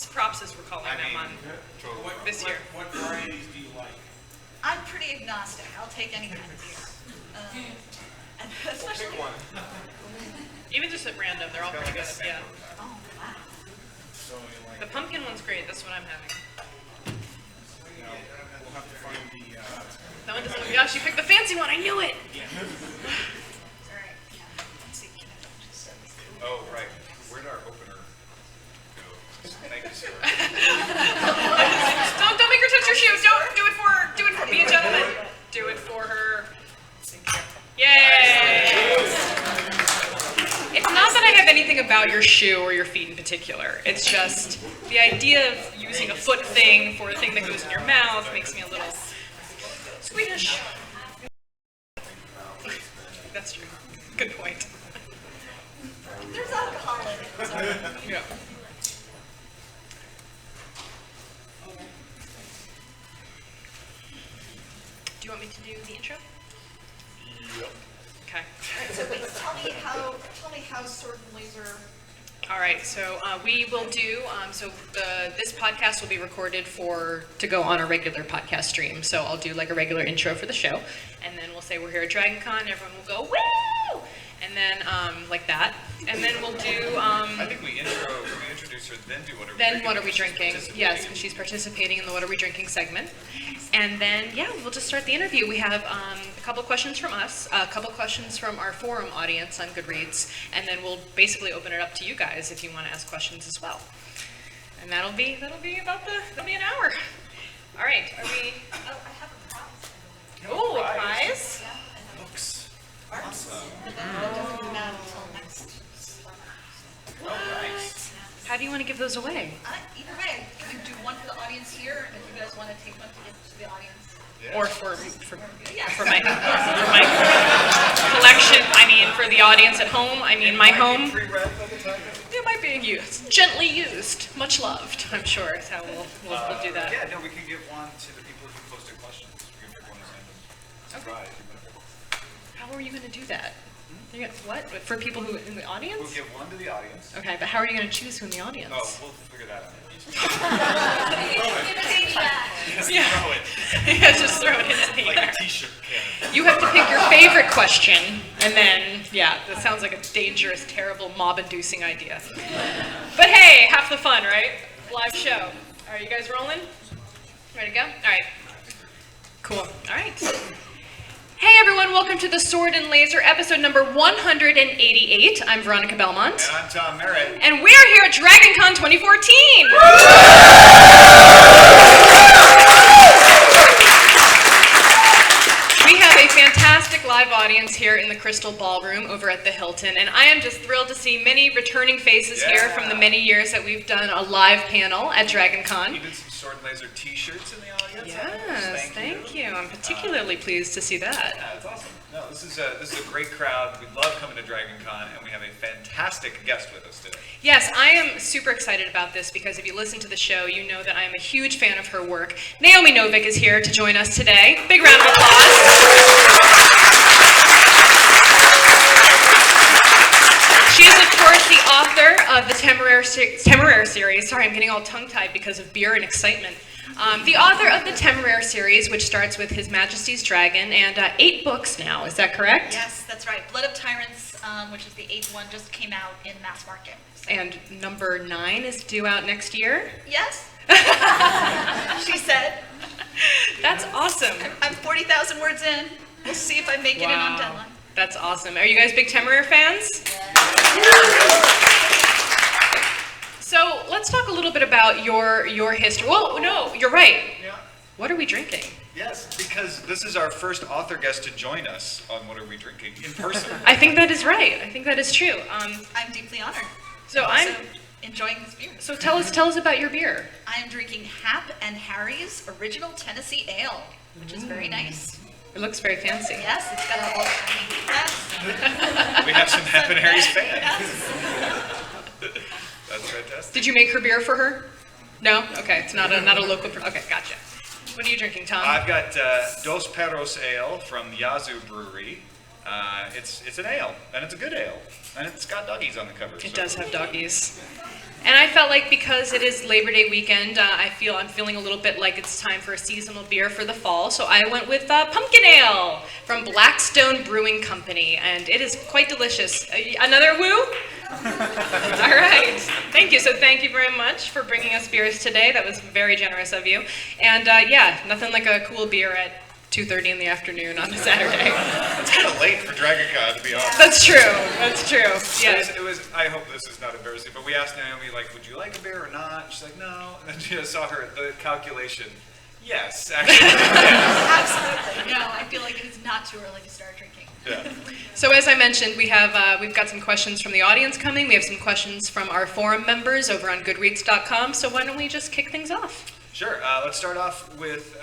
props as we're calling them on this year. What varieties do you like? I'm pretty agnostic. I'll take any kind of beer. And especially Pick one. Even just at random, they're all pretty good. Yeah. Oh wow. So you like, The pumpkin one's great. That's what I'm having. we'll have to find the, That one doesn't look. Yeah, she picked the fancy one. I knew it. All right. Yeah. Let's see. Can I just Oh, right. Where'd our opener go? Thank you, sir. Don't make her touch your shoes. Don't do it for her. Do it for. Be a gentleman. Do it for her. Yay! It's not that I have anything about your shoe or your feet in particular. It's just the idea of using a foot thing for a thing that goes in your mouth makes me a little squeamish. That's true. Good point. There's alcohol in it. So. Yeah. Do you want me to do the intro? Yep. Okay. All right, so wait, tell me how Sword and Laser. All right, so we will do, this podcast will be recorded to go on a regular podcast stream. So I'll do like a regular intro for the show, and then we'll say we're here at DragonCon, everyone will go, woo! And then, like that. And then we'll do, I think we introduce her, then do what are we then drinking? what are we She's drinking? participating. Yes, because she's participating in the what are we drinking segment. And then, yeah, we'll just start the interview. We have a couple of questions from us, a couple of questions from our forum audience on Goodreads, and then we'll basically open it up to you guys if you want to ask questions as well. And that'll be an hour. All right, are we? Oh, I have a prize. Oh, a prize? Yeah, I have Books. arts. But then that doesn't come out until next summer. Oh, nice. How do you want to give those away? Either way, can we do one for the audience here, and if you guys want to take one to give to the audience? Yeah. Or for Yes. for my collection? I mean, for the audience at home. I mean, my home. Pre-read by the time. It might be used, gently used, much loved. I'm sure is how we'll do that. Yeah, no, we can give one to the people who posted questions. We can pick one as random. Surprise. How are you going to do that? You're gonna, what? For people who in the We'll audience? give one to the audience. Okay, but how are you going to choose who in the audience? Oh, we'll figure that out. Yeah. Throw it. Yeah, just throw it into the Like air. a t-shirt can. You have to pick your favorite question, and then, yeah, that sounds like a dangerous, terrible, mob-inducing idea. But hey, half the fun, right? Live show. All right, you guys rolling? Ready to go? All right. Cool. All right. Hey everyone, welcome to the Sword and Laser episode number 188. I'm Veronica Belmont. And I'm Tom Merritt. And we're here at DragonCon 2014! We have a fantastic live audience here in the Crystal Ballroom over at the Hilton, and I am just thrilled to see many returning faces here from the many years that we've done a live panel at DragonCon. Even some Sword and Laser t-shirts in the audience. Yes, thank you. I'm particularly pleased to see that. Yeah, it's awesome. No, this is a great crowd. We love coming to DragonCon, and we have a fantastic guest with us today. Yes, I am super excited about this because if you listen to the show, you know that I am a huge fan of her work. Naomi Novik is here to join us today. Big round of applause. She is, of course, the author of the Temeraire series. Sorry, I'm getting all tongue-tied because of beer and excitement. The author of the Temeraire series, which starts with His Majesty's Dragon, and 8 books now. Is that correct? Yes, that's right. Blood of Tyrants, which is the 8th one, just came out in mass market. So. And number 9 is due out next year? Yes. She said. That's awesome. I'm 40,000 words in. We'll see if I make it in on deadline. That's awesome. Are you guys big Temeraire fans? So let's talk a little bit about your history. Well, no, you're right. Yeah. What are we drinking? Yes, because this is our first author guest to join us on What Are We Drinking in person. I think that is right. I think that is true. I'm deeply honored. So I'm I'm. also enjoying this beer. So tell us about your beer. I am drinking Hap and Harry's Original Tennessee Ale, which is very nice. It looks very fancy. Yes, it's got a little yes. We have some Hap and Harry's fans. Yes. That's fantastic. Did you make her beer for her? No. Okay, it's not a local. Okay, gotcha. What are you drinking, Tom? I've got Dos Perros Ale from Yazoo Brewery. It's an ale, and it's a good ale, and it's got doggies on the cover. It does have doggies. And I felt like because it is Labor Day weekend, I'm feeling a little bit like it's time for a seasonal beer for the fall. So I went with pumpkin ale from Blackstone Brewing Company, and it is quite delicious. Another woo? All right, thank you. So thank you very much for bringing us beers today. That was very generous of you. And yeah, nothing like a cool beer at 2:30 in the afternoon on a Saturday. It's kind of late for DragonCon, to be honest. That's true. That's true. Yeah. It was. I hope this is not embarrassing, but we asked Naomi, like, would you like a beer or not? She's like, no. And then she just saw the calculation. Yes, actually. Yes. Absolutely. No, I feel like it is not too early to start drinking. Yeah. So as I mentioned, we've got some questions from the audience coming. We have some questions from our forum members over on Goodreads.com. So why don't we just kick things off? Sure. Let's start off with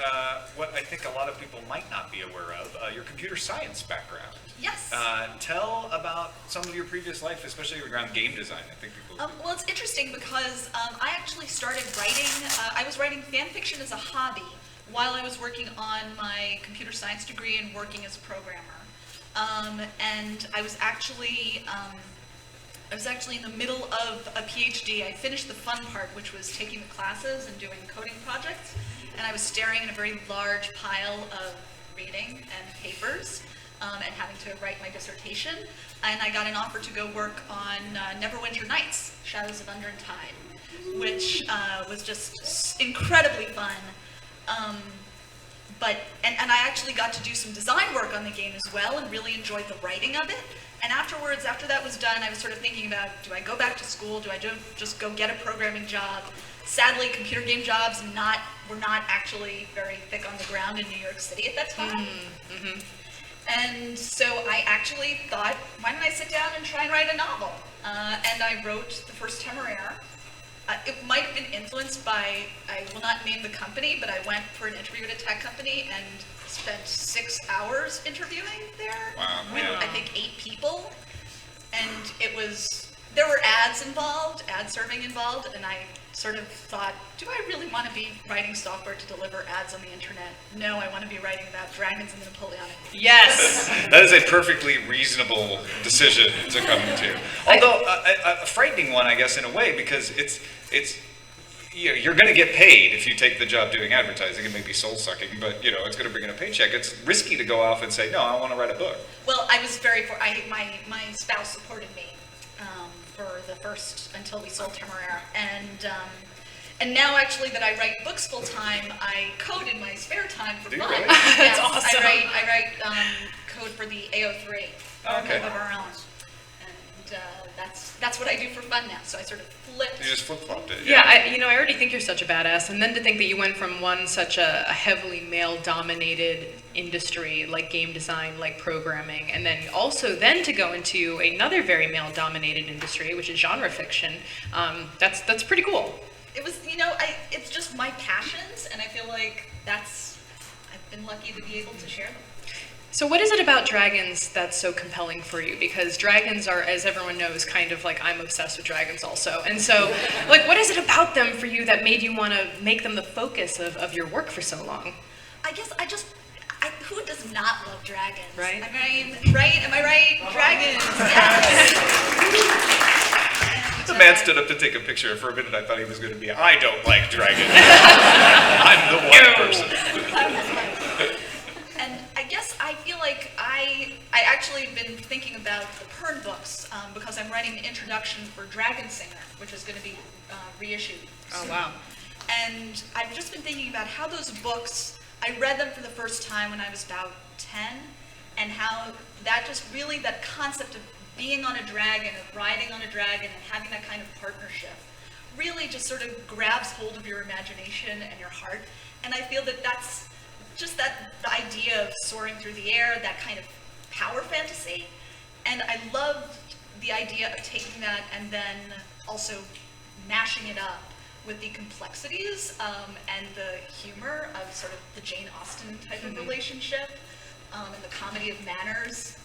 what I think a lot of people might not be aware of, your computer science background. Yes. Tell about some of your previous life, especially around game design. I think people... Well, it's interesting because I actually started writing, I was writing fan fiction as a hobby while I was working on my computer science degree and working as a programmer. And I was actually in the middle of a PhD. I finished the fun part, which was taking the classes and doing coding projects, and I was staring at a very large pile of reading and papers and having to write my dissertation. And I got an offer to go work on Neverwinter Nights, Shadows of Under and Tide, which was just incredibly fun. And I actually got to do some design work on the game as well and really enjoyed the writing of it. And afterwards, after that was done, I was sort of thinking about, do I go back to school? Do I just go get a programming job? Sadly, computer game jobs were not actually very thick on the ground in New York City at that time. Mm-hmm. And so I actually thought, why don't I sit down and try and write a novel? And I wrote the first Temeraire. It might have been influenced by, I will not name the company, but I went for an interview at a tech company and spent 6 hours interviewing there with, I think, 8 people. And there were ads involved, ad serving involved, and I sort of thought, do I really want to be writing software to deliver ads on the internet? No, I want to be writing about dragons and the Napoleonic. Yes! That is a perfectly reasonable decision to come to. Although a frightening one, I guess, in a way, because it's you're going to get paid if you take the job doing advertising. It may be soul-sucking, but it's going to bring in a paycheck. It's risky to go off and say, no, I want to write a book. Well, I was my spouse supported me for the first, until we sold Temeraire. And now actually that I write books full time, I code in my spare time for fun. Really? Yes, awesome. I write code for the AO3 Okay. of our own. And that's what I do for fun now. So I sort of flipped. You just flip-flopped it. Yeah, I already think you're such a badass, and then to think that you went from such a heavily male-dominated industry like game design, like programming, and then to go into another very male-dominated industry, which is genre fiction. That's pretty cool. It was, it's just my passions, and I feel like I've been lucky to be able to share them. So what is it about dragons that's so compelling for you? Because dragons are, as everyone knows, kind of like I'm obsessed with dragons also. And so, what is it about them for you that made you want to make them the focus of your work for so long? I guess who does not love dragons? Right. I mean, right? Am I right? Dragons, yes. The man stood up to take a picture, and for a minute I thought he was going to be, I don't like dragons. I'm the one person. And I guess I feel like I actually been thinking about the Pern books because I'm writing the introduction for Dragon Singer, which is going to be reissued soon. Oh, wow. And I've just been thinking about how those books, I read them for the first time when I was about 10, and how that concept of being on a dragon, of riding on a dragon, and having that kind of partnership really just sort of grabs hold of your imagination and your heart. And I feel that that's just the idea of soaring through the air, that kind of power fantasy. And I love the idea of taking that and then also mashing it up with the complexities and the humor of sort of the Jane Austen type of relationship and the comedy of manners.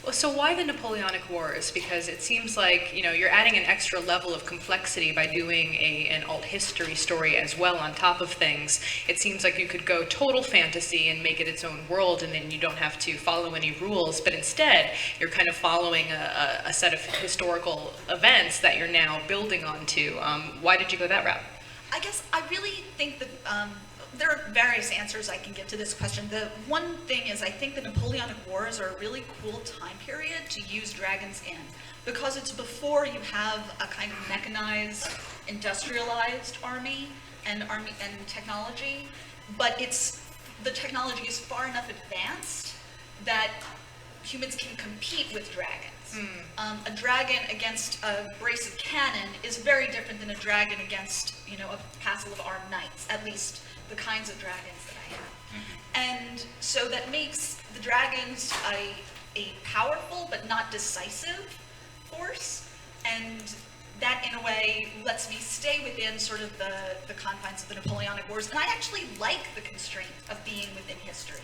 Well, so why the Napoleonic Wars? Because it seems like, you're adding an extra level of complexity by doing an alt history story as well on top of things. It seems like you could go total fantasy and make it its own world, and then you don't have to follow any rules, but instead you're kind of following a set of historical events that you're now building onto. Why did you go that route? I guess I really think that there are various answers I can give to this question. The one thing is I think the Napoleonic Wars are a really cool time period to use dragons in, because it's before you have a kind of mechanized, industrialized army and technology, but the technology is far enough advanced that humans can compete with dragons. A dragon against a brace of cannon is very different than a dragon against, a castle of armed knights, at least the kinds of dragons that I have. And so that makes the dragons a powerful but not decisive force, and that in a way lets me stay within sort of the confines of the Napoleonic Wars. And I actually like the constraint of being within history,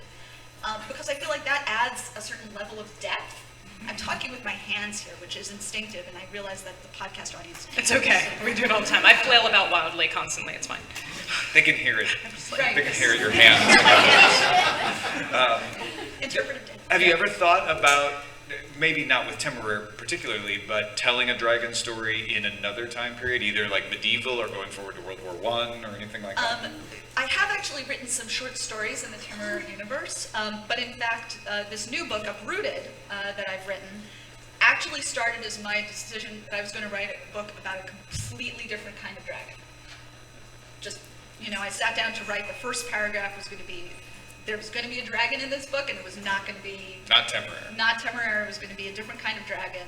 because I feel like that adds a certain level of depth. I'm talking with my hands here, which is instinctive, and I realize that the podcast audience can't. It's okay. We do it all the time. I flail about wildly constantly. It's fine. They can hear it. Right. They can hear your hands. Interpretive depth. Have you ever thought about, maybe not with Temeraire particularly, but telling a dragon story in another time period, either like medieval or going forward to World War I or anything like that? I have actually written some short stories in the Temeraire universe, but in fact, this new book, Uprooted, that I've written, actually started as my decision that I was going to write a book about a completely different kind of dragon. Just, I sat down to write, the first paragraph was going to be, there was going to be a dragon in this book, and it was not going to be... Not Temeraire. Not Temeraire, it was going to be a different kind of dragon,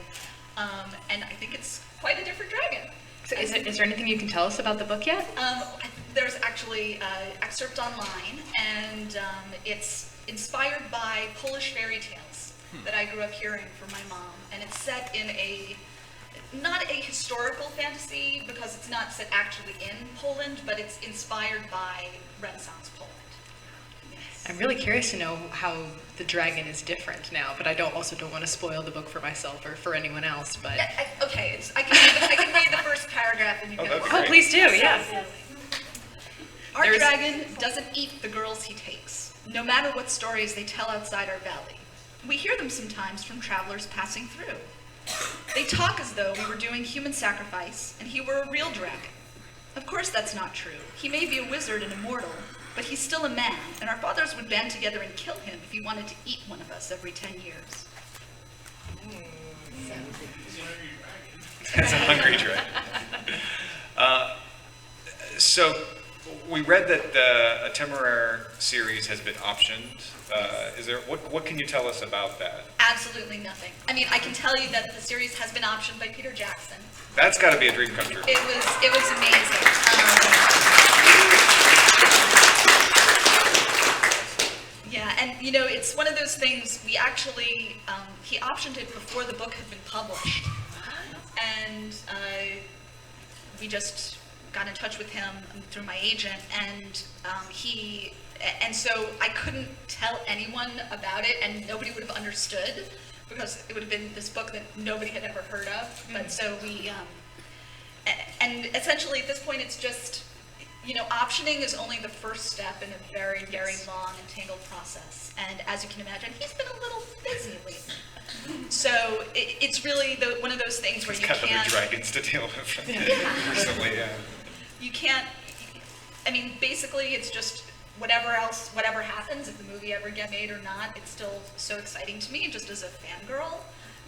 and I think it's quite a different dragon. So is there anything you can tell us about the book yet? There's actually an excerpt online, and it's inspired by Polish fairy tales that I grew up hearing from my mom, and it's set in not a historical fantasy, because it's not set actually in Poland, but it's inspired by Renaissance Poland. Yes. I'm really curious to know how the dragon is different now, but I don't want to spoil the book for myself or for anyone else. But Okay, I can read the first paragraph, and you can. Oh, please do, yeah. Our dragon doesn't eat the girls he takes, no matter what stories they tell outside our valley. We hear them sometimes from travelers passing through. They talk as though we were doing human sacrifice and he were a real dragon. Of course that's not true. He may be a wizard and immortal, but he's still a man, and our fathers would band together and kill him if he wanted to eat one of us every 10 years. That's a hungry dragon. So we read that the Temeraire series has been optioned. What can you tell us about that? Absolutely nothing. I mean, I can tell you that the series has been optioned by Peter Jackson. That's got to be a dream come true. It was amazing. Yeah, and it's one of those things, we actually, he optioned it before the book had been published. And we just got in touch with him through my agent, and so I couldn't tell anyone about it, and nobody would have understood, because it would have been this book that nobody had ever heard of. But so we, and essentially at this point it's just, optioning is only the first step in a very, very long and tangled process. And as you can imagine, he's been a little busy lately. So it's really one of those things where He's you got can't... other dragons to deal with recently, yeah. You can't, basically it's just whatever happens, if the movie ever gets made or not, it's still so exciting to me, just as a fangirl,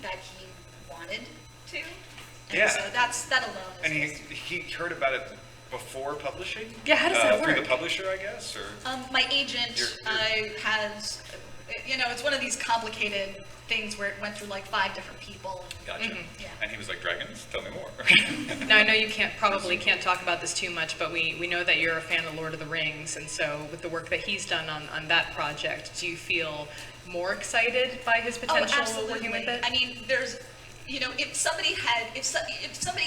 that he wanted to. And Yeah. so that alone is... And he heard about it before publishing? Yeah, how does that Through work? the publisher, I guess, or? My agent has, it's one of these complicated things where it went through like 5 different people. Gotcha. Yeah. And he was like, dragons? Tell me more. Now, I know you probably can't talk about this too much, but we know that you're a fan of Lord of the Rings, and so with the work that he's done on that project, do you feel more excited by his potential working with it? I mean, there's, if somebody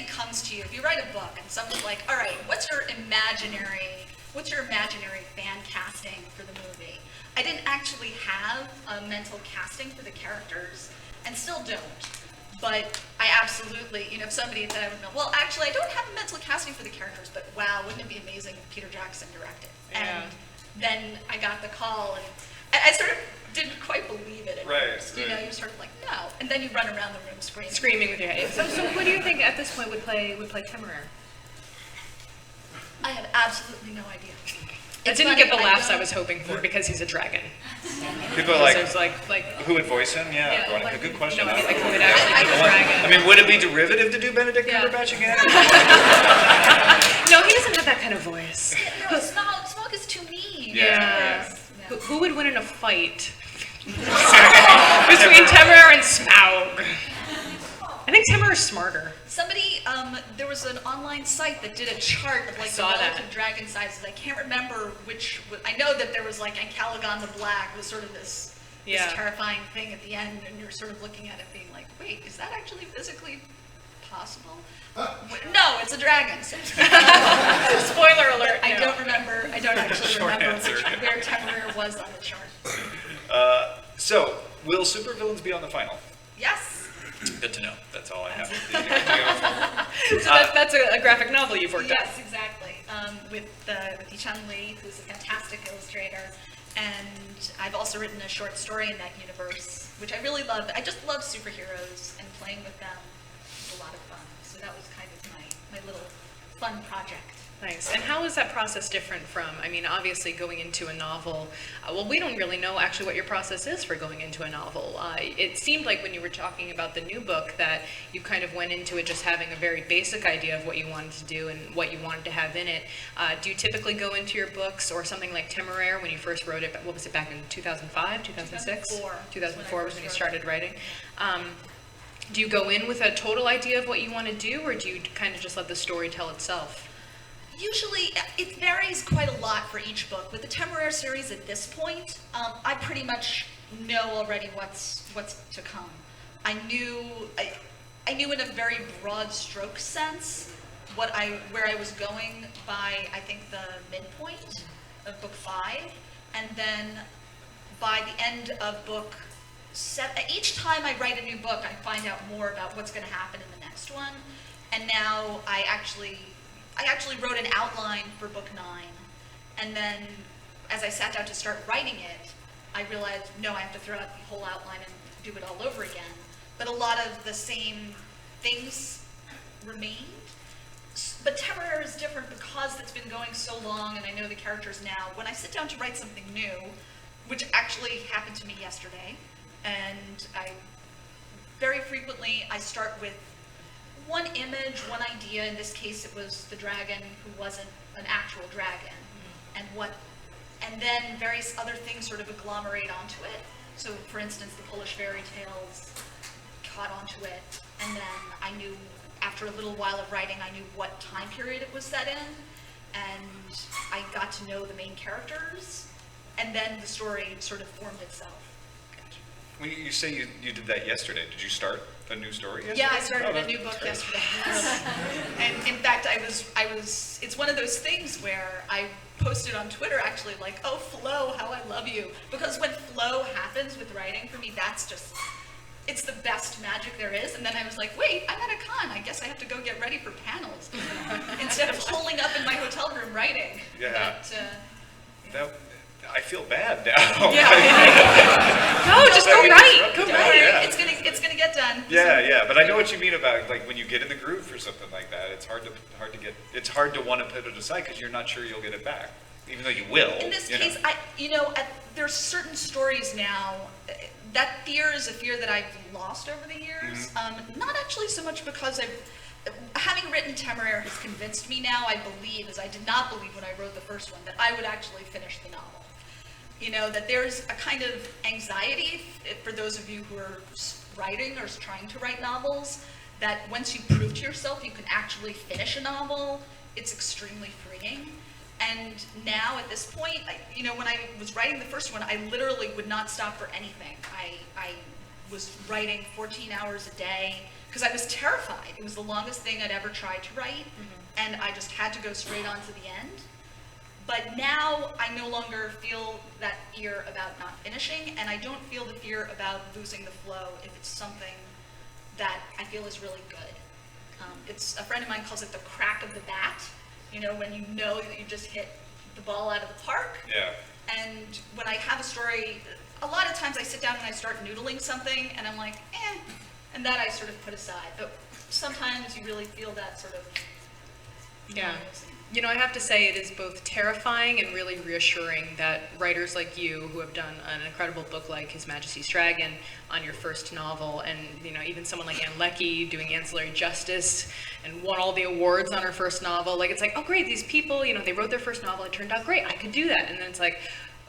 comes to you, if you write a book and someone's like, all right, what's your imaginary fan casting for the movie? I didn't actually have a mental casting for the characters, and still don't. But I absolutely, if somebody said, well, actually, I don't have a mental casting for the characters, but wow, wouldn't it be amazing if Peter Jackson directed? Yeah. And then I got the call, and I sort of didn't quite believe it at first. You're sort of like, no. And then you run around the room screaming. Screaming with your head. So who do you think at this point would play Temeraire? I have absolutely no idea. I didn't get the laughs I was hoping for because he's a dragon. People are There's like who would voice him? Yeah, like, good question. No, like who would actually be a dragon? I mean, would it be derivative to do Benedict Cumberbatch again? No, he doesn't have that kind of voice. No, Smaug is too mean. Yeah. Who would win in a fight between Temeraire and Smaug? I think Temeraire is smarter. Somebody, there was an online site that did a chart of like the relative dragon sizes. I can't remember which. I know that there was like Ancalagon the Black was sort of this terrifying thing at the end, and you're sort of looking at it being like, wait, is that actually physically possible? No, it's a dragon. So. Spoiler alert. I don't actually remember where Temeraire was on the chart. So, will supervillains be on the final? Yes. Good to know. That's all I have. So that's a graphic novel you've worked on. Yes, exactly. With Yi-Chun Lee, who's a fantastic illustrator. And I've also written a short story in that universe, which I really love. I just love superheroes, and playing with them is a lot of fun. So that was kind of my little fun project. Nice. And how is that process different from, I mean, obviously going into a novel, well, we don't really know actually what your process is for going into a novel. It seemed like when you were talking about the new book that you kind of went into it just having a very basic idea of what you wanted to do and what you wanted to have in it. Do you typically go into your books or something like Temeraire when you first wrote it, what was it, back in 2005, 2006? 2004 was when you started writing. Do you go in with a total idea of what you want to do, or do you kind of just let the story tell itself? Usually, it varies quite a lot for each book. With the Temeraire series at this point, I pretty much know already what's to come. I knew in a very broad stroke sense where I was going by, I think, the midpoint of book 5, and then by the end of book 7, each time I write a new book, I find out more about what's going to happen in the next one. And now I actually wrote an outline for book 9, and then as I sat down to start writing it, I realized, no, I have to throw out the whole outline and do it all over again. But a lot of the same things remained. But Temeraire is different because it's been going so long, and I know the characters now. When I sit down to write something new, which actually happened to me yesterday, and very frequently I start with one image, one idea. In this case, it was the dragon who wasn't an actual dragon, and then various other things sort of agglomerate onto it. So, for instance, the Polish fairy tales caught onto it, and then I knew, after a little while of writing, I knew what time period it was set in, and I got to know the main characters, and then the story sort of formed itself. When you say you did that yesterday, did you start a new story yesterday? Yeah, I started a new book yesterday. And in fact, it's one of those things where I posted on Twitter actually like, oh, flow, how I love you. Because when flow happens with writing, for me, it's the best magic there is. And then I was like, wait, I'm at a con. I guess I have to go get ready for panels. Instead of holing up in my hotel room writing. Yeah. I feel bad now. Yeah. No, just go write. Go write. Yeah. It's gonna get done. Yeah. But I know what you mean about like when you get in the groove for something like that. It's hard to want to put it aside because you're not sure you'll get it back, even though you will. In this case, there's certain stories now. That fear is a fear that I've lost over the years. Mm-hmm. Not actually so much because having written Temeraire has convinced me now, I believe, as I did not believe when I wrote the first one, that I would actually finish the novel. That there's a kind of anxiety for those of you who are writing or trying to write novels, that once you prove to yourself you can actually finish a novel, it's extremely freeing. And now at this point, when I was writing the first one, I literally would not stop for anything. I was writing 14 hours a day because I was terrified. It was the longest thing I'd ever tried to write, and I just had to go straight on to the end. But now I no longer feel that fear about not finishing, and I don't feel the fear about losing the flow if it's something that I feel is really good. It's a friend of mine calls it the crack of the bat. You know, when you know that you just hit the ball out of the park. Yeah. And when I have a story, a lot of times I sit down and I start noodling something, and I'm like, and that I sort of put aside. But sometimes you really feel that sort of. Yeah. You know, I have to say it is both terrifying and really reassuring that writers like you, who have done an incredible book like His Majesty's Dragon on your first novel, and, you know, even someone like Anne Leckie doing Ancillary Justice and won all the awards on her first novel, like, it's like, oh great, these people, you know, they wrote their first novel, it turned out great, I could do that. And then it's like,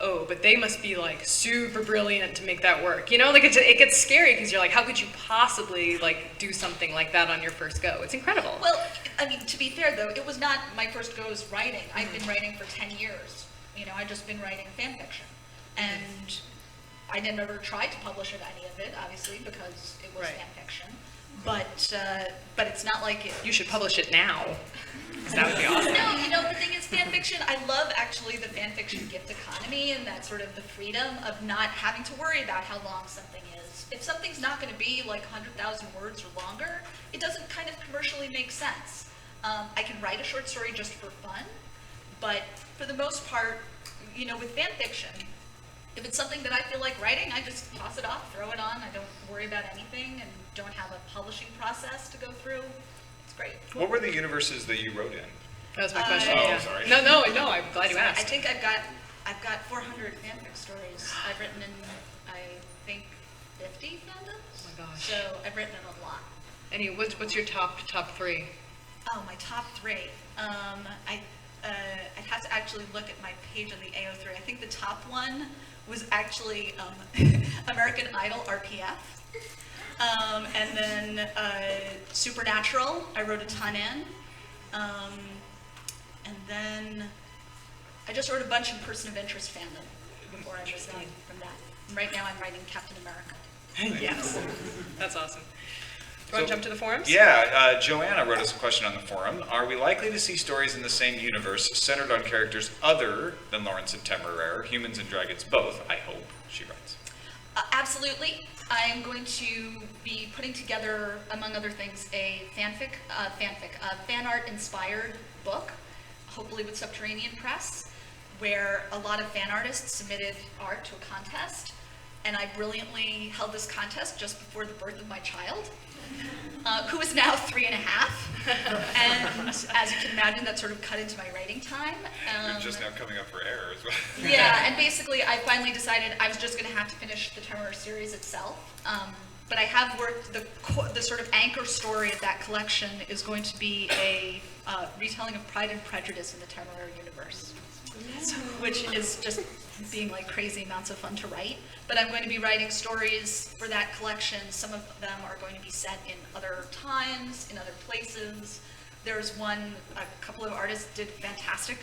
oh, but they must be like super brilliant to make that work. You know, like it gets scary because you're like, how could you possibly like do something like that on your first go? It's incredible. Well, I mean, to be fair though, it was not my first go as writing. I've been writing for 10 years. You know, I've just been writing fan fiction. And I never tried to publish any of it, obviously, because it was Right. fan fiction. But it's not like it. You should publish it now, because that would be awesome. No, you know, the thing is, fan fiction, I love actually the fan fiction gift economy and that sort of the freedom of not having to worry about how long something is. If something's not going to be like 100,000 words or longer, it doesn't kind of commercially make sense. I can write a short story just for fun, but for the most part, you know, with fan fiction, if it's something that I feel like writing, I just toss it off, throw it on. I don't worry about anything and don't have a publishing process to go through. It's great. What were the universes that you wrote in? That was my question. Oh, yeah. sorry. No, I'm glad you Sorry, asked. I think I've got 400 fanfic stories. I've written in, I think, 50 fandoms. Oh my gosh. So I've written in a lot. What's your top three? Oh, my top three. I'd have to actually look at my page on the AO3. I think the top one was actually American Idol RPF. And then Supernatural, I wrote a ton in. And then I just wrote a bunch in Person of Interest fandom before I moved on from that. And right now I'm writing Captain America. Yes. That's awesome. Do you want to jump to the forums? Yeah, Joanna wrote us a question on the forum. Are we likely to see stories in the same universe centered on characters other than Lawrence and Temeraire, humans and dragons both, I hope, she writes. Absolutely. I am going to be putting together, among other things, a fan art inspired book, hopefully with Subterranean Press, where a lot of fan artists submitted art to a contest, and I brilliantly held this contest just before the birth of my child, who is now 3.5, and as you can imagine, that sort of cut into my writing time. You're just now coming up for air as well. Yeah, and basically I finally decided I was just going to have to finish the Temeraire series itself. But I have worked, the sort of anchor story of that collection is going to be a retelling of Pride and Prejudice in the Temeraire universe, which is just being like crazy amounts of fun to write. But I'm going to be writing stories for that collection. Some of them are going to be set in other times, in other places. There's one, a couple of artists did a fantastic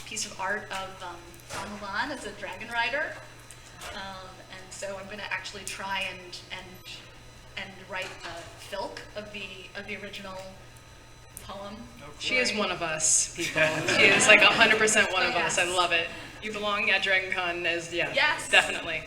piece of art of Don Milan as a dragon rider. And so I'm going to actually try and write a filk of the original poem. She is one of us, people. She is like 100% one of us. I love it. You belong at DragonCon as, yeah, Yes. definitely.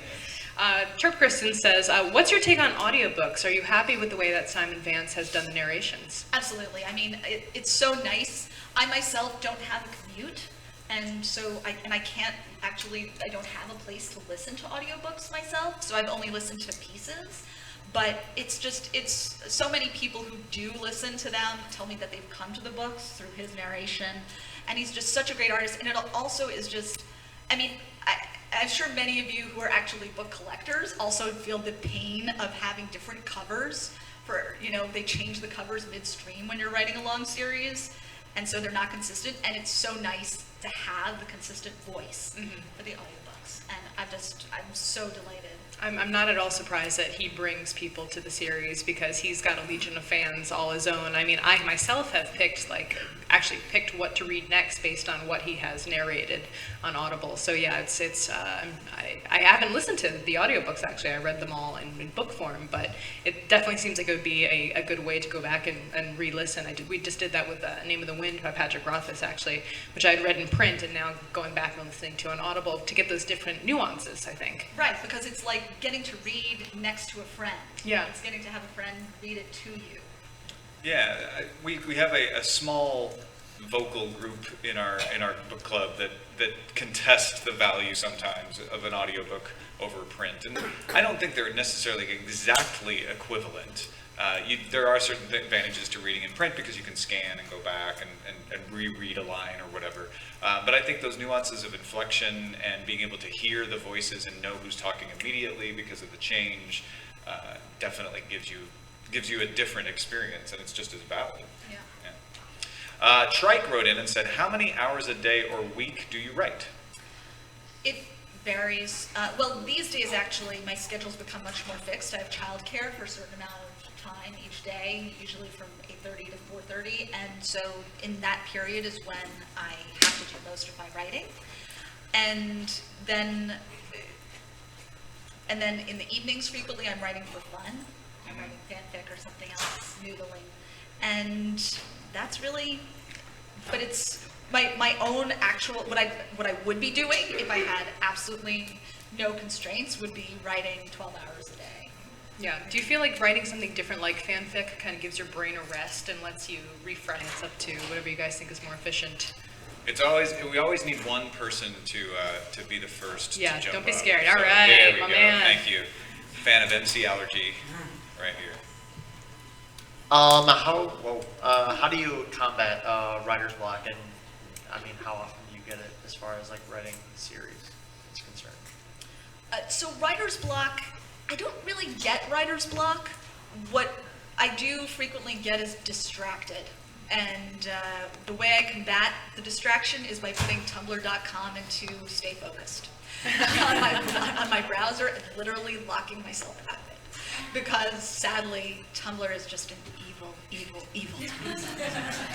Terp Kristen says, what's your take on audiobooks? Are you happy with the way that Simon Vance has done the narrations? Absolutely. I mean, it's so nice. I myself don't have a commute, and so I can't actually, I don't have a place to listen to audiobooks myself, so I've only listened to pieces. But it's so many people who do listen to them tell me that they've come to the books through his narration, and he's just such a great artist. And it also is just, I mean, I'm sure many of you who are actually book collectors also feel the pain of having different covers for, you know, they change the covers midstream when you're writing a long series, and so they're not consistent, and it's so nice to have the consistent voice for the audiobooks, and I'm so delighted. I'm not at all surprised that he brings people to the series because he's got a legion of fans all his own. I mean, I myself have picked what to read next based on what he has narrated on Audible. So yeah, I haven't listened to the audiobooks actually. I read them all in book form, but it definitely seems like it would be a good way to go back and re-listen. We just did that with Name of the Wind by Patrick Rothfuss actually, which I had read in print and now going back and listening to an Audible to get those different nuances, I think. Right, because it's like getting to read next to a friend. Yeah. It's getting to have a friend read it to you. Yeah, we have a small vocal group in our book club that contest the value sometimes of an audiobook over print, and I don't think they're necessarily exactly equivalent. There are certain advantages to reading in print because you can scan and go back and reread a line or whatever. But I think those nuances of inflection and being able to hear the voices and know who's talking immediately because of the change definitely gives you a different experience, and it's just as valid. Yeah. Trike wrote in and said, how many hours a day or week do you write? It varies. Well, these days actually my schedule's become much more fixed. I have childcare for a certain amount of time each day, usually from 8:30 to 4:30, and so in that period is when I have to do most of my writing. And then in the evenings frequently I'm writing for fun. I'm writing fanfic or something else, noodling. And that's really, but it's my own actual, what I would be doing if I had absolutely no constraints would be writing 12 hours a day. Yeah. Do you feel like writing something different like fanfic kind of gives your brain a rest and lets you refresh? It's up to whatever you guys think is more efficient. We always need one person to be the first to jump don't be up. scared. So, All right, there we my go. man. Thank you. Fan of MC Allergy right here. How do you combat writer's block, and I mean, how often do you get it as far as like writing series is concerned? So writer's block, I don't really get writer's block. What I do frequently get is distracted. And the way I combat the distraction is by putting tumblr.com into stay focused on my browser and literally locking myself out of it. Because sadly, Tumblr is just an evil time.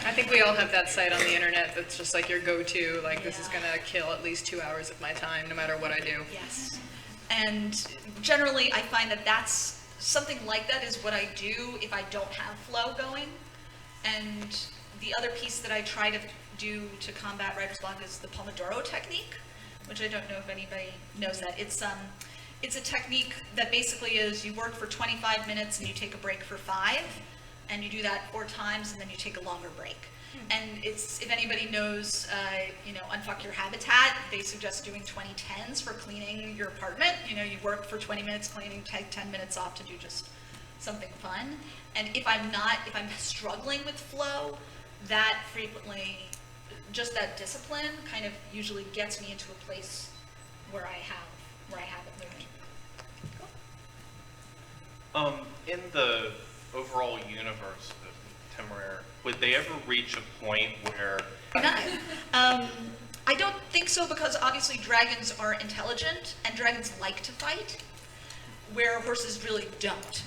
I think we all have that site on the internet that's just like your go-to, like this is gonna kill at least 2 hours of my time no matter what I do. Yes. And generally I find that that's something like that is what I do if I don't have flow going. And the other piece that I try to do to combat writer's block is the Pomodoro technique, which I don't know if anybody knows that. It's a technique that basically is you work for 25 minutes and you take a break for 5, and you do that 4 times and then you take a longer break. And it's, if anybody knows, Unfuck Your Habitat, they suggest doing 2010s for cleaning your apartment. You work for 20 minutes cleaning, take 10 minutes off to do just something fun. And if I'm struggling with flow, that frequently, just that discipline kind of usually gets me into a place where I have it moving. In the overall universe of Temeraire, would they ever reach a point where... I don't think so, because obviously dragons are intelligent and dragons like to fight, where horses really don't.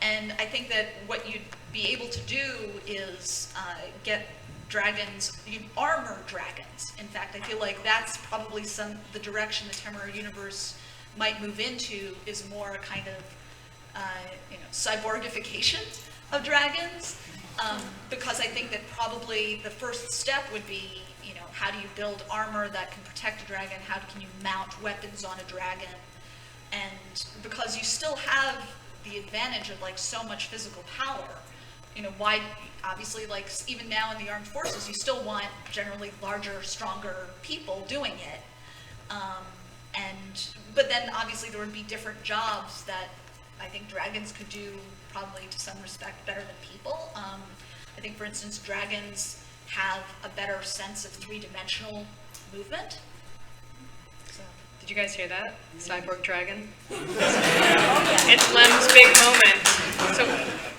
And I think that what you'd be able to do is get dragons, you'd armor dragons. In fact, I feel like that's probably the direction the Temeraire universe might move into, is more a kind of cyborgification of dragons. Because I think that probably the first step would be, how do you build armor that can protect a dragon? How can you mount weapons on a dragon? And because you still have the advantage of like so much physical power, why, obviously, like even now in the armed forces, you still want generally larger, stronger people doing it. But then obviously there would be different jobs that I think dragons could do probably to some respect better than people. I think, for instance, dragons have a better sense of 3-dimensional movement. So. Did you guys hear that? Cyborg dragon? It's Lem's big moment. So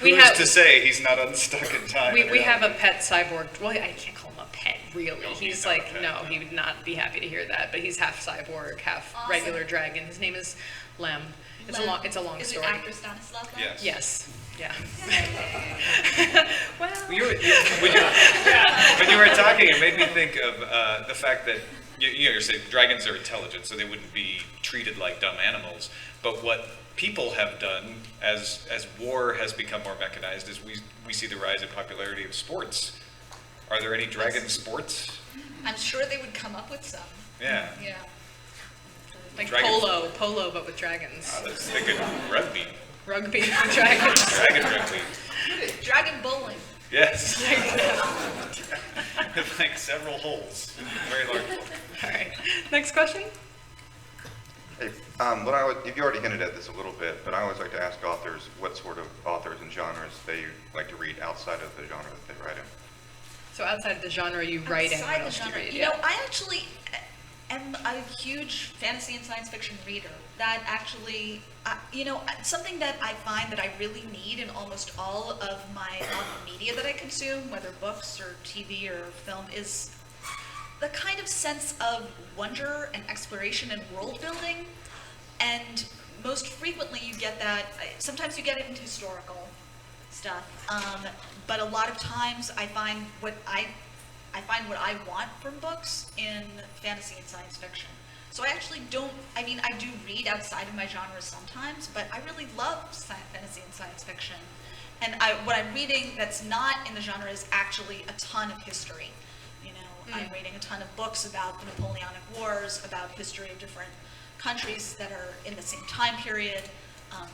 Who's to say he's not unstuck in time? we have a pet cyborg. Well, I can't call him a pet, really. No, he's not a like, pet. no, he would not be happy to hear that. But he's half cyborg, half Awesome. regular dragon. His name is Lem. It's a long Is story. it actor Stanislav Lem? Yes. Yes. Yeah. Well. When you were talking, it made me think of the fact that you're saying dragons are intelligent, so they wouldn't be treated like dumb animals. But what people have done as war has become more mechanized is we see the rise in popularity of sports. Are there any dragon sports? I'm sure they would come up with some. Yeah. Yeah. Like Dragon- polo, but with dragons. I was thinking rugby. Rugby with dragons. Dragon rugby. Dragon bowling. Yes. With like several holes. Very large hole. All right. Next question. Hey, you've already hinted at this a little bit, but I always like to ask authors what sort of authors and genres they like to read outside of the genre that they write in. So outside of the genre you write in, Outside what the else do you genre. read? You know, I actually am a huge fantasy and science fiction reader. That actually, something that I find that I really need in almost all of my media that I consume, whether books or TV or film, is the kind of sense of wonder and exploration and world building. And most frequently you get that, sometimes you get it in historical stuff, but a lot of times I find what I want from books in fantasy and science fiction. So I actually I do read outside of my genre sometimes, but I really love fantasy and science fiction. And what I'm reading that's not in the genre is actually a ton of history. I'm reading a ton of books about the Napoleonic Wars, about history of different countries that are in the same time period,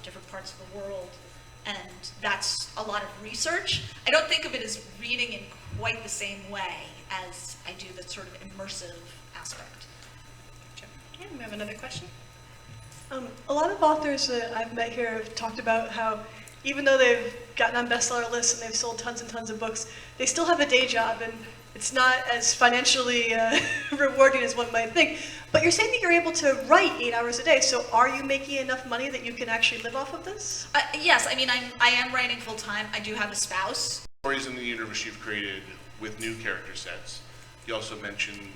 different parts of the world. And that's a lot of research. I don't think of it as reading in quite the same way as I do the sort of immersive aspect. Yeah, we have another question. A lot of authors that I've met here have talked about how even though they've gotten on bestseller lists and they've sold tons and tons of books, they still have a day job and it's not as financially rewarding as one might think. But you're saying that you're able to write 8 hours a day, so are you making enough money that you can actually live off of this? Yes, I am writing full time. I do have a spouse. Stories in the universe you've created with new character sets. You also mentioned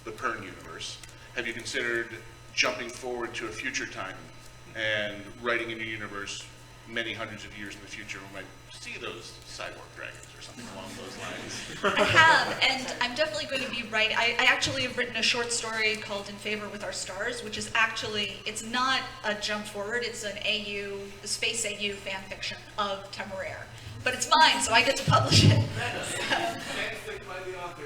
the current universe. Have you considered jumping forward to a future time and writing a new universe many hundreds of years in the future? We might see those cyborg dragons or something along those lines. I have, and I'm definitely going to be writing. I actually have written a short story called In Favor with Our Stars, which is actually, it's not a jump forward, it's an a space AU fan fiction of Temeraire. But it's mine, so I get to publish it.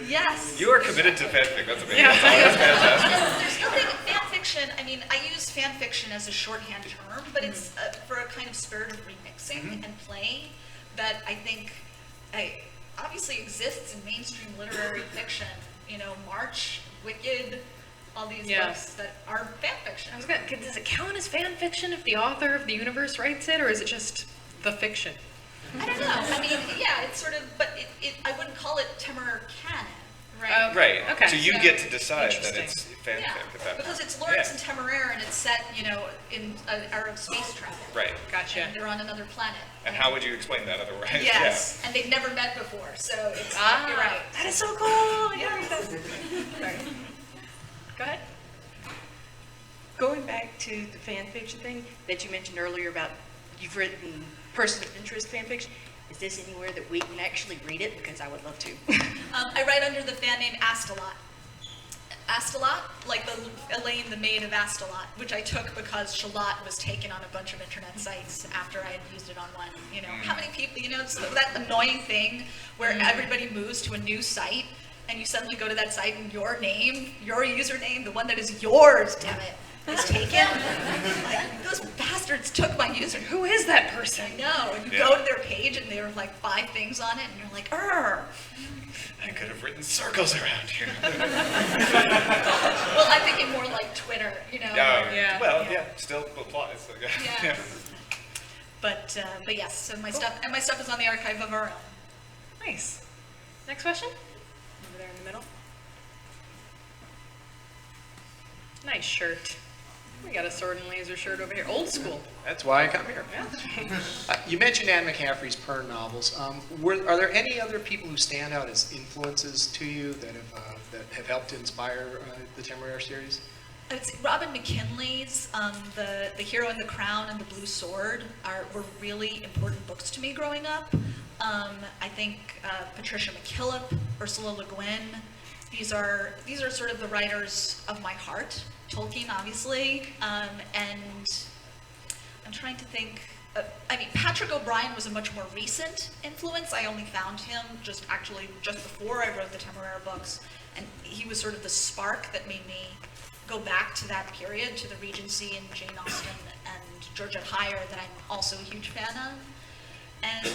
Yes. You are committed to fanfic. That's amazing. Yeah. That's fantastic. There's nothing, fan fiction, I use fan fiction as a shorthand term, but it's for a kind of spirit of remixing and playing that I think obviously exists in mainstream literary fiction. March, Wicked, all these books that are fan fiction. Does it count as fan fiction if the author of the universe writes it, or is it just the fiction? I don't know. It's sort of, but I wouldn't call it Temeraire canon, right? Right. Okay. So you get to decide that Interesting. it's fanfic Yeah, at that because point. it's Lawrence and Temeraire, and it's set, in an era of space travel. Right. Gotcha. And they're on another planet. And how would you explain that otherwise? Yes, and they've never met before, so it's, you're right. That is so cool. Sorry. Go ahead. Going back to the fan fiction thing that you mentioned earlier about you've written person of interest fan fiction, is this anywhere that we can actually read it? Because I would love to. I write under the fan name Astalot. Astalot, like Elaine, the maid of Astalot, which I took because Shalot was taken on a bunch of internet sites after I had used it on one. How many people, it's that annoying thing where everybody moves to a new site and you suddenly go to that site and your name, your username, the one that is yours, damn it, is taken. Like, those bastards took my username. Who is that person? I know. And you go to their page and there are like 5 things on it and you're like, I could have written circles around here. Well, I'm thinking more like Twitter, Yeah. Well, still applies. So, Yeah. But yes, so my stuff is on the archive of our own. Nice. Next question? Over there in the middle. Nice shirt. We got a sword and laser shirt over here. Old school. That's why I come here. Yeah. You mentioned Anne McCaffrey's Pern novels. Are there any other people who stand out as influences to you that have helped to inspire the Temeraire series? It's Robin McKinley's The Hero and the Crown and the Blue Sword were really important books to me growing up. I think Patricia McKillop, Ursula Le Guin, these are sort of the writers of my heart. Tolkien, obviously, and I'm trying to think Patrick O'Brien was a much more recent influence. I only found him just before I wrote the Temeraire books, and he was sort of the spark that made me go back to that period, to the Regency and Jane Austen and Georgette Heyer, that I'm also a huge fan of. And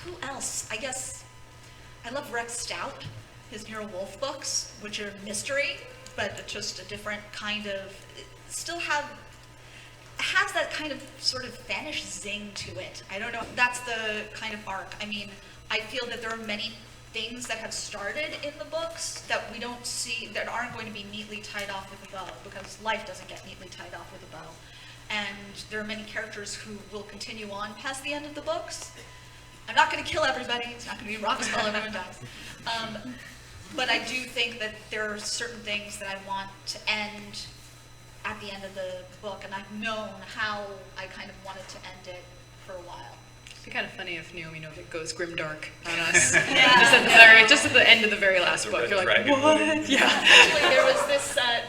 who else? I guess I love Rex Stout, his Nero Wolfe books, which are mystery, but just a different kind of, has that kind of sort of Spanish zing to it. I don't know, that's the kind of arc. I mean, I feel that there are many things that have started in the books that we don't see, that aren't going to be neatly tied off with a bow, because life doesn't get neatly tied off with a bow. And there are many characters who will continue on past the end of the books. I'm not going to kill everybody, it's not going to be rocks while everyone dies. But I do think that there are certain things that I want to end at the end of the book, and I've known how I kind of wanted to end it for a while. It'd be kind of funny if Naomi Novik goes grimdark on us. Yeah. Just at the end of the very last book. You're like, what? Yeah. Actually,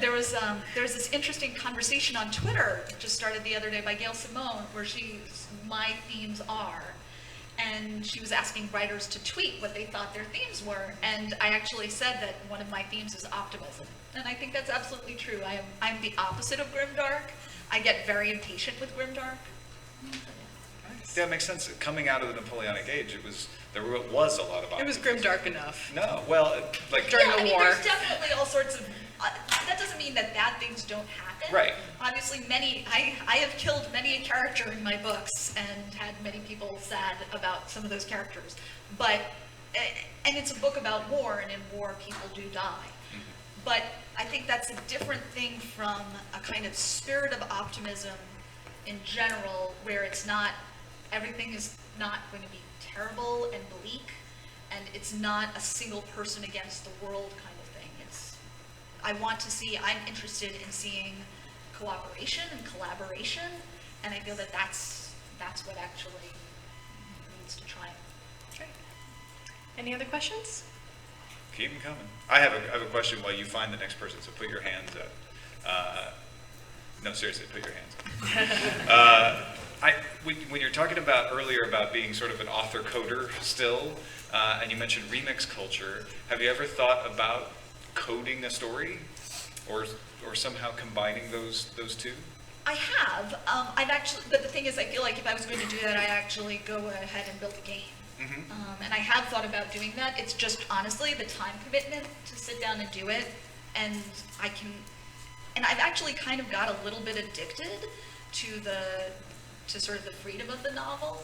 there was this interesting conversation on Twitter that just started the other day by Gail Simone, where my themes are, and she was asking writers to tweet what they thought their themes were, and I actually said that one of my themes is optimism, and I think that's absolutely true. I'm the opposite of grimdark. I get very impatient with grimdark. Yeah, it makes sense. Coming out of the Napoleonic Age, there was a lot of optimism. It was grimdark enough. No, well, like during the war. There's definitely all sorts of. That doesn't mean that bad things don't happen. Right. Obviously, I have killed many a character in my books and had many people sad about some of those characters. But, and it's a book about war, and in war people do die. But I think that's a different thing from a kind of spirit of optimism in general, where it's not, everything is not going to be terrible and bleak, and it's not a single person against the world kind of thing. I'm interested in seeing cooperation and collaboration, and I feel that that's what actually needs to triumph. Okay. Any other questions? Keep them coming. I have a question while you find the next person, so put your hands up. No, seriously, put your hands up. When you're talking about earlier about being sort of an author coder still, and you mentioned remix culture, have you ever thought about coding a story, or somehow combining those two? I have. But the thing is, I feel like if I was going to do that, I'd actually go ahead and build a game. And I have thought about doing that. It's just honestly the time commitment to sit down and do it, and I've actually kind of got a little bit addicted to sort of the freedom of the novel,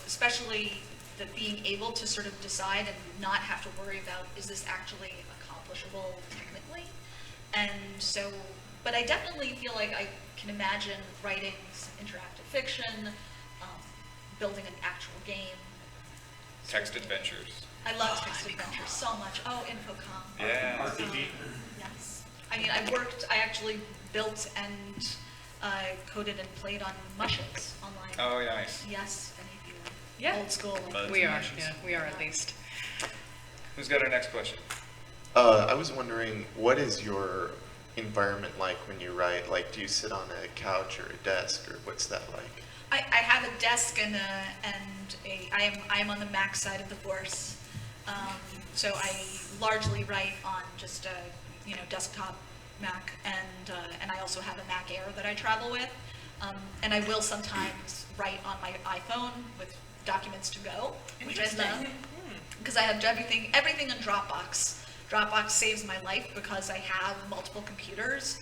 especially the being able to sort of decide and not have to worry about, is this actually accomplishable technically? And so, but I definitely feel like I can imagine writing some interactive fiction, building an actual game. Text adventures. I love text adventures so much. Oh, Infocom. Yeah. RPG. Yes. I mean, I actually built and coded and played on Mushes online. Oh, yeah, nice. Yes, if any of you are Yeah. old school. We are. Yeah, we are at least. Who's got our next question? I was wondering, what is your environment like when you write? Like, do you sit on a couch or a desk, or what's that like? I have a desk and I am on the Mac side of the force. So I largely write on just a desktop Mac, and I also have a Mac Air that I travel with. And I will sometimes write on my iPhone with documents to go, which I love, because I have everything in Dropbox. Dropbox saves my life because I have multiple computers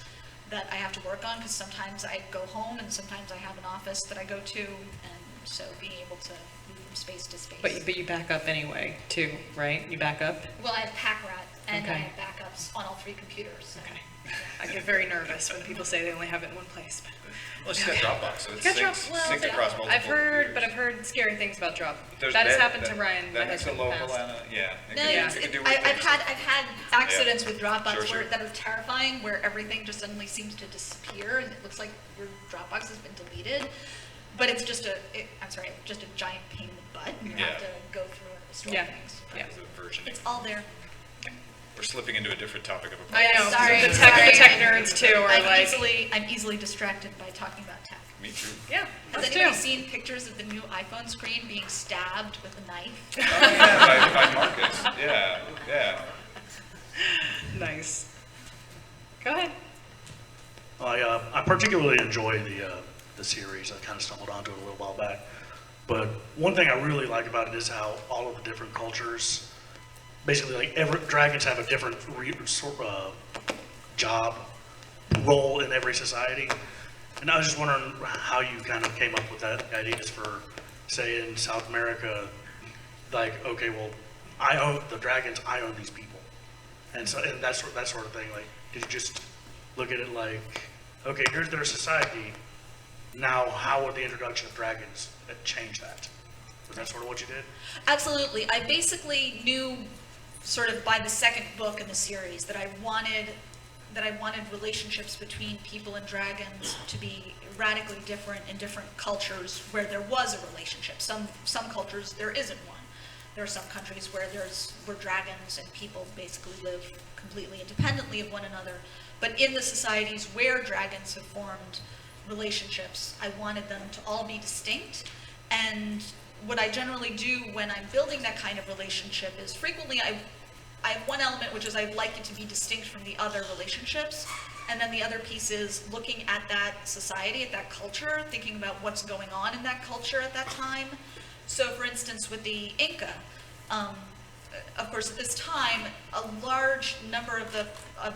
that I have to work on, because sometimes I go home and sometimes I have an office that I go to, and so being able to move from space to space. But you back up anyway, too, right? You back up? Well, I have PackRat, and Okay. I have backups on all 3 computers. So. Okay. I get very nervous when people say they only have it in one place. Well, she's got Dropbox, so it's Got synced across multiple I've heard computers. scary things about Drop. There's That has happened to Ryan. That my makes a husband, in the local past. yeah. No, it could do weird I've things. had accidents with Dropbox Sure. that are terrifying, where everything just suddenly seems to disappear, and it looks like your Dropbox has been deleted. But it's just just a giant pain in the butt. You have to go through and restore Yeah. things. Yeah. It's a version. It's all there. We're slipping into a different topic of a I know. Sorry, the sorry. tech nerds too are I'm like. easily distracted by talking about tech. Me too. Yeah, Has us anybody too. seen pictures of the new iPhone screen being stabbed with a knife? Oh, yeah, by Marcus. Yeah, yeah. Nice. Go ahead. I particularly enjoy the series. I kind of stumbled onto it a little while back. But one thing I really like about it is how all of the different cultures, basically like every dragons have a different job, role in every society. And I was just wondering how you kind of came up with that ideas for, say, in South America, like, okay, well, I own the dragons, I own these people. And so, and that sort of thing, like, did you just look at it like, okay, here's their society, now how would the introduction of dragons change that? Was that sort of what you did? Absolutely. I basically knew sort of by the second book in the series that I wanted relationships between people and dragons to be radically different in different cultures where there was a relationship. Some cultures there isn't one. There are some countries where dragons and people basically live completely independently of one another. But in the societies where dragons have formed relationships, I wanted them to all be distinct. And what I generally do when I'm building that kind of relationship is frequently I have one element, which is I'd like it to be distinct from the other relationships. And then the other piece is looking at that society, at that culture, thinking about what's going on in that culture at that time. So for instance, with the Inca, of course at this time, a large number of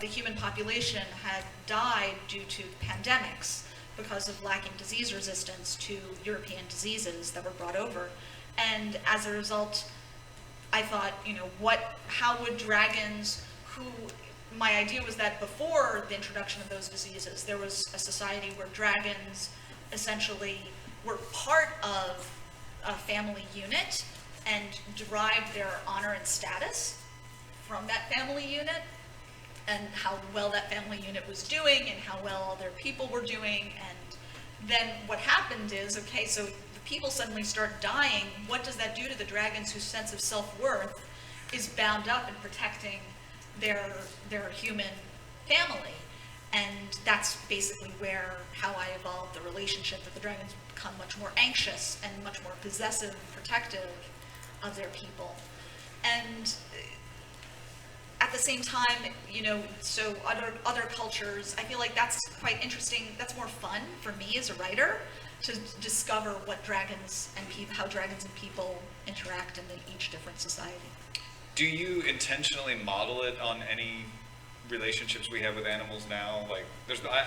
the human population had died due to pandemics because of lacking disease resistance to European diseases that were brought over. And as a result, I thought, how would dragons my idea was that before the introduction of those diseases, there was a society where dragons essentially were part of a family unit and derived their honor and status from that family unit, and how well that family unit was doing and how well all their people were doing. And then what happened is, okay, so the people suddenly start dying. What does that do to the dragons whose sense of self-worth is bound up in protecting their human family? And that's basically how I evolved the relationship, that the dragons become much more anxious and much more possessive and protective of their people. And at the same time, so other cultures, I feel like that's quite interesting. That's more fun for me as a writer, to discover what dragons and how dragons and people interact in each different society. Do you intentionally model it on any relationships we have with animals now? Like,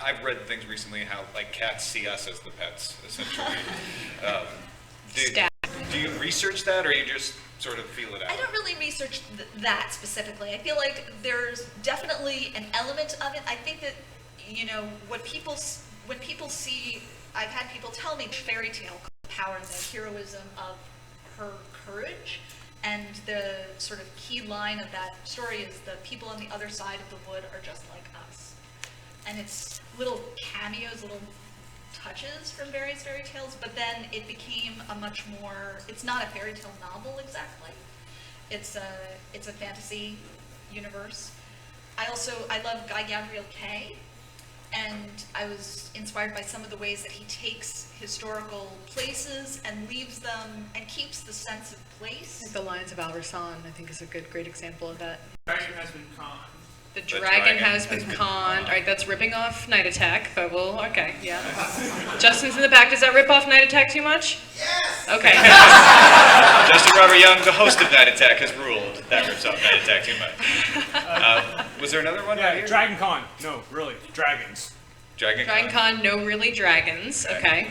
I've read things recently how like cats see us as the pets, essentially. Do you research that, or you just sort of feel it out? I don't really research that specifically. I feel like there's definitely an element of it. I think that, when people see, I've had people tell me fairy tale power and the heroism of her courage. And the sort of key line of that story is the people on the other side of the wood are just like us. And it's little cameos, little touches from various fairy tales, but then it became it's not a fairy tale novel exactly. It's a fantasy universe. I love Guy Gabriel Kay, and I was inspired by some of the ways that he takes historical places and leaves them and keeps the sense of place. The Lions of Alverson, I think, is a great example of that. Dragon has been conned. The dragon has been conned. All right, that's ripping off Night Attack, but okay, yeah. Justin's in the back. Does that rip off Night Attack too much? Yes! Okay. Justin Robert Young, the host of Night Attack, has ruled that rips off Night Attack too much. Was there another one right here? DragonCon. No, really, dragons. DragonCon, no, really dragons. Okay.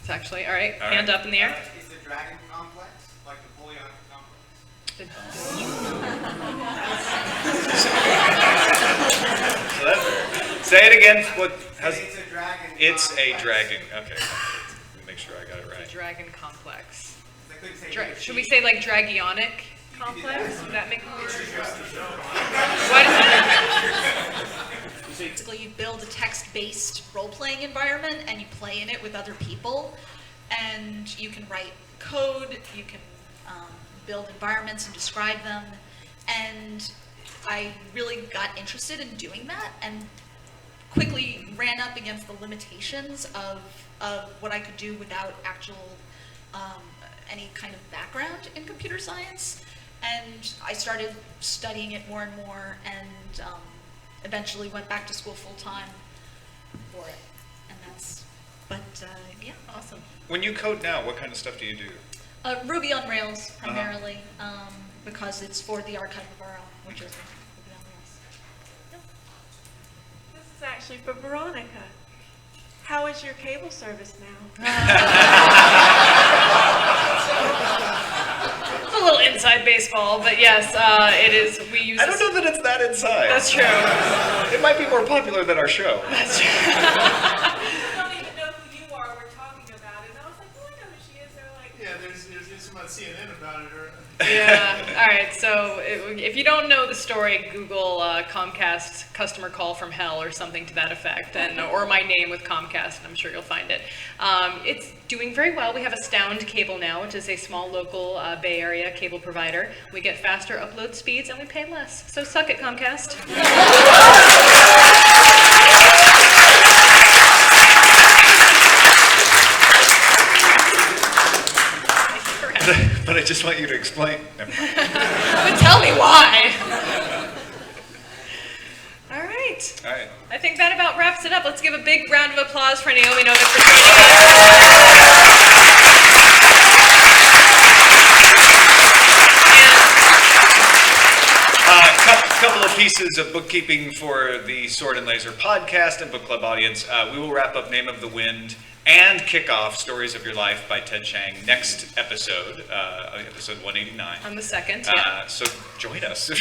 It's actually, all right, hand up in the air. Is the dragon complex like the Napoleonic complex? Say it again. It's a dragon. It's a dragon. Okay. Make sure I got it right. It's a dragon complex. I couldn't say Should we say like Dragionic complex? Would that make more sense? Basically, you build a text-based role-playing environment and you play in it with other people, and you can write code, you can build environments and describe them, and I really got interested in doing that, and quickly ran up against the limitations of what I could do without actual any kind of background in computer science. And I started studying it more and more, and eventually went back to school full time for it. And that's, but yeah. Awesome. When you code now, what kind of stuff do you do? Ruby on Rails primarily, because it's for the archive of our own, which is Ruby on Rails. This is actually for Veronica. How is your cable service now? It's a little inside baseball, but yes, it is. We use. I don't know that it's that inside. That's true. It might be more popular than our show. That's true. I don't even know who you are. We're talking about it. And I was like, oh, I know who she is. They're like, Yeah, there's some on CNN about it. Or... Yeah. All right. So if you don't know the story, Google Comcast customer call from hell or something to that effect, or my name with Comcast, and I'm sure you'll find it. It's doing very well. We have Astound Cable now, which is a small local Bay Area cable provider. We get faster upload speeds and we pay less. So suck it, Comcast. But I just want you to explain. Never mind. But tell me why. All right. All right. I think that about wraps it up. Let's give a big round of applause for Naomi Novik for joining us. A couple of pieces of bookkeeping for the Sword and Laser podcast and book club audience. We will wrap up Name of the Wind and kick off Stories of Your Life by Ted Chiang next episode, episode 189. On the 2nd, yeah. So join us.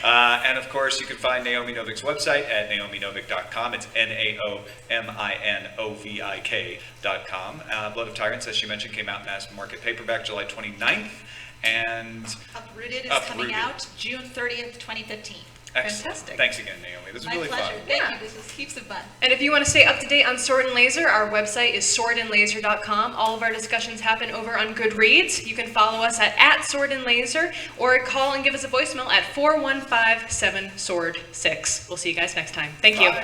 And of course, you can find Naomi Novik's website at naominovik.com. It's NaomiNovik.com. Blood of Tyrants, as she mentioned, came out in mass market paperback July 29th. And Uprooted is coming out June 30th, 2015. Excellent. Fantastic. Thanks again, Naomi. This was My really pleasure. fun. Thank you. This was heaps of fun. And if you want to stay up to date on Sword and Laser, our website is swordandlaser.com. All of our discussions happen over on Goodreads. You can follow us at Sword and Laser, or call and give us a voicemail at 415-7-SWORD-6. We'll see you guys next time. Thank you. Bye.